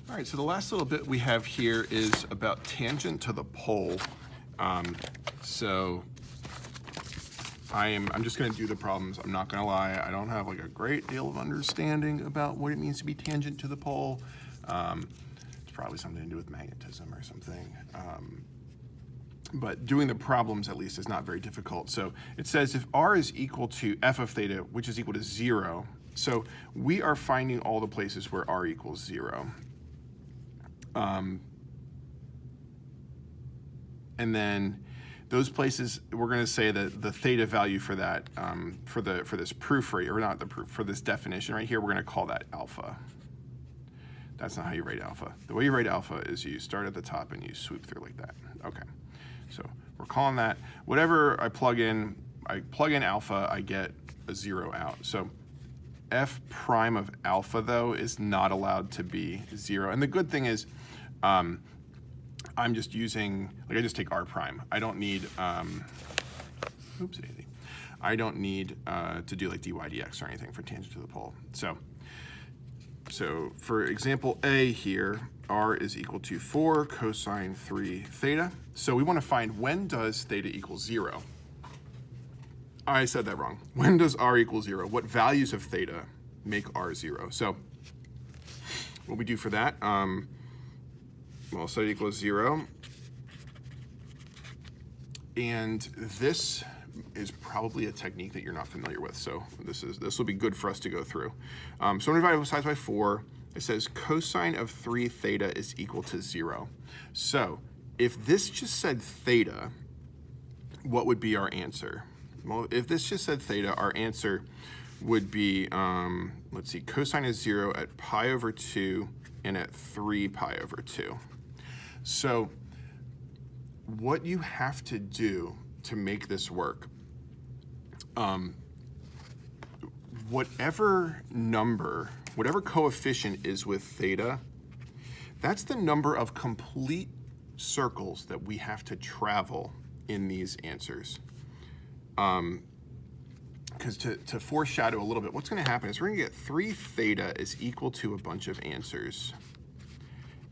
All right, so the last little bit we have here is about tangent to the pole. So I'm just gonna do the problems. I'm not gonna lie, I don't have like a great deal of understanding about what it means to be tangent to the pole. It's probably something to do with magnetism or something. But doing the problems at least is not very difficult. So it says if r is equal to f of theta, which is equal to 0, so we are finding all the places where r equals 0. And then those places, we're going to say that the theta value for that, for this proof rate, or not the proof, for this definition right here, we're going to call that alpha. That's not how you write alpha. The way you write alpha is you start at the top and you swoop through like that. Okay, so we're calling that, whatever I plug in alpha, I get a 0 out. So f prime of alpha, though, is not allowed to be 0. And the good thing is, I'm just using, like I just take r prime. I don't need, oopsie, I don't need to do like dy dx or anything for tangent to the pole. So for example A here, r is equal to 4 cosine 3 theta. So we want to find when does theta equal 0. I said that wrong. When does r equal 0? What values of theta make r 0? So what we do for that, well, theta equals 0. And this is probably a technique that you're not familiar with. So this will be good for us to go through. So I'm going to divide both sides by 4. It says cosine of 3 theta is equal to 0. So if this just said theta, what would be our answer? Well, if this just said theta, our answer would be, let's see, cosine is 0 at pi over 2 and at 3 pi over 2. So what you have to do to make this work, whatever coefficient is with theta, that's the number of complete circles that we have to travel in these answers. Because to foreshadow a little bit, what's going to happen is we're going to get 3 theta is equal to a bunch of answers.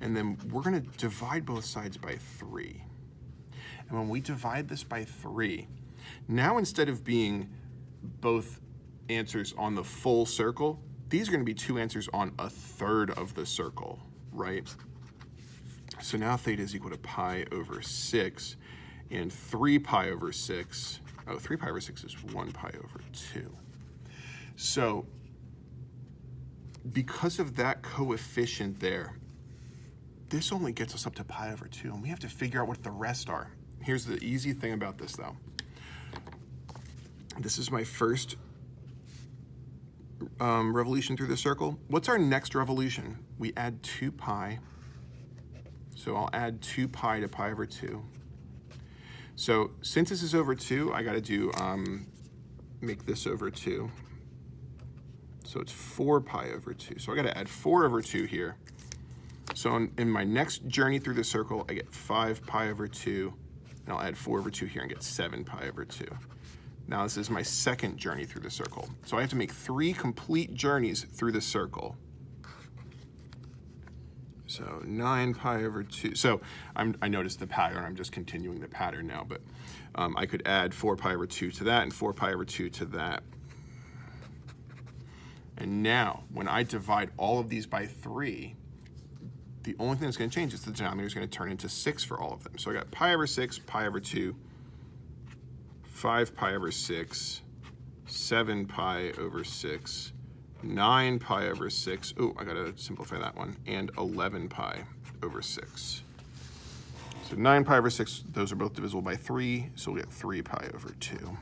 And then we're going to divide both sides by 3. And when we divide this by 3, now instead of being both answers on the full circle, these are going to be 2 answers on a third of the circle, right? So now theta is equal to pi over 6, and 3 pi over 6, 3 pi over 6 is 1 pi over 2. So because of that coefficient there, this only gets us up to pi over 2, and we have to figure out what the rest are. Here's the easy thing about this, though. This is my first revolution through the circle. What's our next revolution? We add 2 pi. So I'll add 2 pi to pi over 2. So since this is over 2, I got to do, make this over 2. So it's 4 pi over 2. So I got to add 4 over 2 here. So in my next journey through the circle, I get 5 pi over 2, and I'll add 4 over 2 here and get 7 pi over 2. Now this is my second journey through the circle. So I have to make 3 complete journeys through the circle. So 9 pi over 2. So I noticed the pattern. I'm just continuing the pattern now, but I could add 4 pi over 2 to that and 4 pi over 2 to that. And now, when I divide all of these by 3, the only thing that's going to change is the denominator is going to turn into 6 for all of them. So I got pi over 6, pi over 2, 5 pi over 6, 7 pi over 6, 9 pi over 6, oh, I got to simplify that one, and 11 pi over 6. So 9 pi over 6, those are both divisible by 3, so we'll get 3 pi over 2.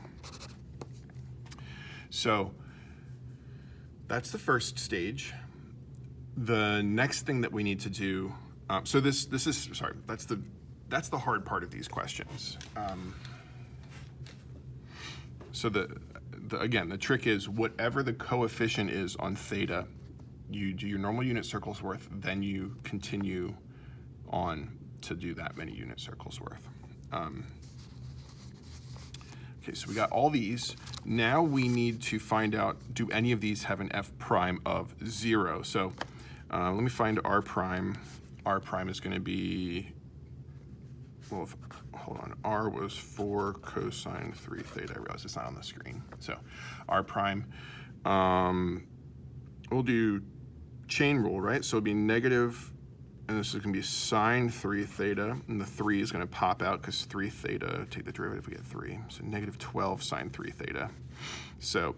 So that's the first stage. The next thing that we need to do, so this is, sorry, that's the hard part of these questions. So again, the trick is whatever the coefficient is on theta, you do your normal unit circles worth, then you continue on to do that many unit circles worth. Okay, so we got all these. Now we need to find out, do any of these have an f prime of 0? So Let me find r prime. R prime is going to be, well, hold on, r was 4 cosine 3 theta. I realize it's not on the screen. So r prime, we'll do chain rule, right? So it'll be negative, and this is going to be sine 3 theta, and the 3 is going to pop out because 3 theta, take the derivative, we get 3. So negative 12 sine 3 theta. So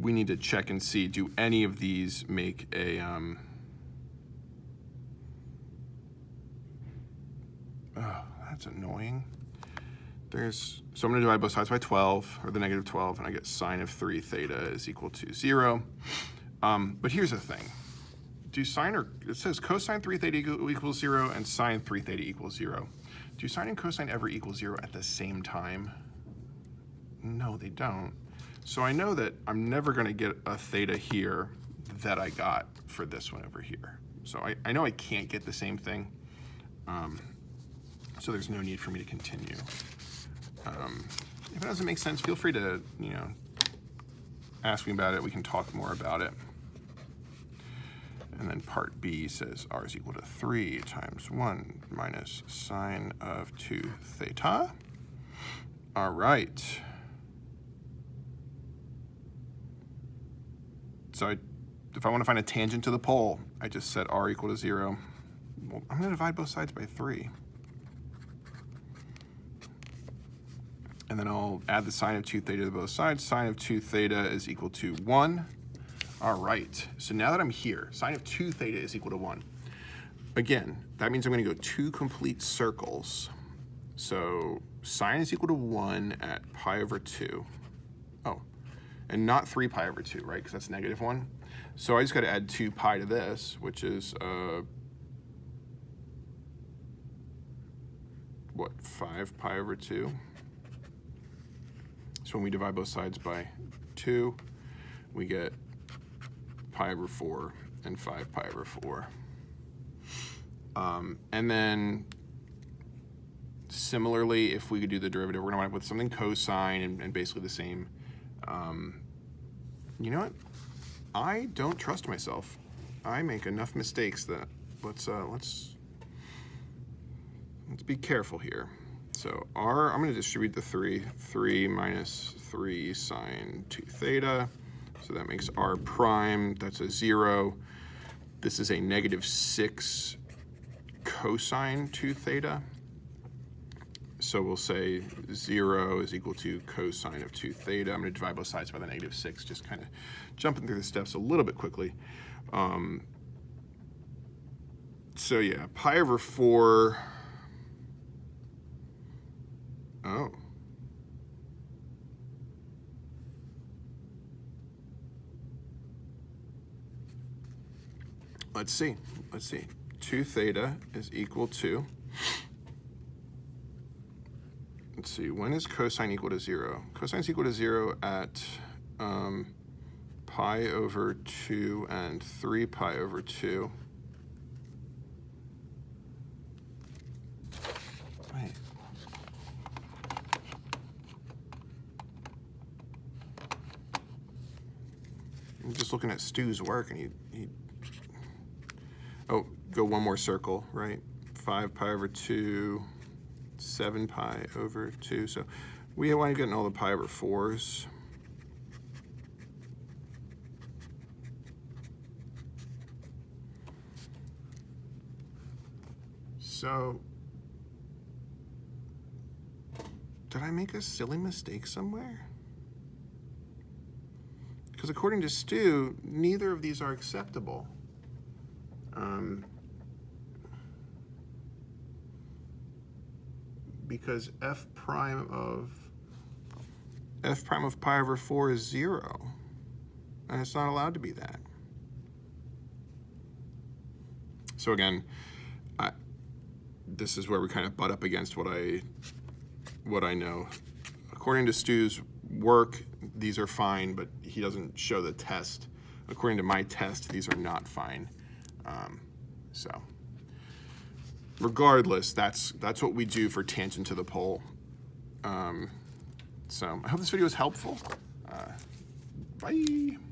we need to check and see, do any of these make a, oh, that's annoying. So I'm going to divide both sides by 12, or the negative 12, and I get sine of 3 theta is equal to 0. But here's the thing. It says cosine 3 theta equals 0 and sine 3 theta equals 0. Do sine and cosine ever equal 0 at the same time? No, they don't. So I know that I'm never going to get a theta here that I got for this one over here. So I know I can't get the same thing. So there's no need for me to continue. If it doesn't make sense, feel free to, ask me about it. We can talk more about it. And then part B says r is equal to 3 times 1 minus sine of 2 theta. All right. So if I want to find a tangent to the pole, I just set r equal to 0. Well, I'm going to divide both sides by 3. And then I'll add the sine of 2 theta to both sides. Sine of 2 theta is equal to 1. All right, so now that I'm here, sine of 2 theta is equal to 1. Again, that means I'm going to go 2 complete circles. So sine is equal to 1 at pi over 2. Oh, and not 3 pi over 2, right? Because that's negative 1. So I just got to add 2 pi to this, which is, 5 pi over 2. So when we divide both sides by 2, we get pi over 4 and 5 pi over 4. And then similarly, if we could do the derivative, we're going to wind up with something cosine and basically the same. You know what? I don't trust myself. I make enough mistakes that let's be careful here. So r, I'm going to distribute the 3 minus 3 sine 2 theta. So that makes r prime, that's a 0. This is a negative 6 cosine 2 theta. So we'll say 0 is equal to cosine of 2 theta. I'm going to divide both sides by the negative 6, just kind of jumping through the steps a little bit quickly. So yeah, pi over 4. Oh. Let's see. 2 theta is equal to, let's see, when is cosine equal to 0? Cosine is equal to 0 at pi over 2 and 3 pi over 2. Wait. I'm just looking at Stu's work, and he oh, go one more circle, right? 5 pi over 2, 7 pi over 2. So we wind up getting all the pi over 4s. So did I make a silly mistake somewhere? Because according to Stu, neither of these are acceptable. Because f prime of pi over 4 is 0, and it's not allowed to be that. So again, this is where we kind of butt up against what I know. According to Stu's work, these are fine, but he doesn't show the test. According to my test, these are not fine. So regardless, that's what we do for tangent to the pole. So I hope this video was helpful. Bye.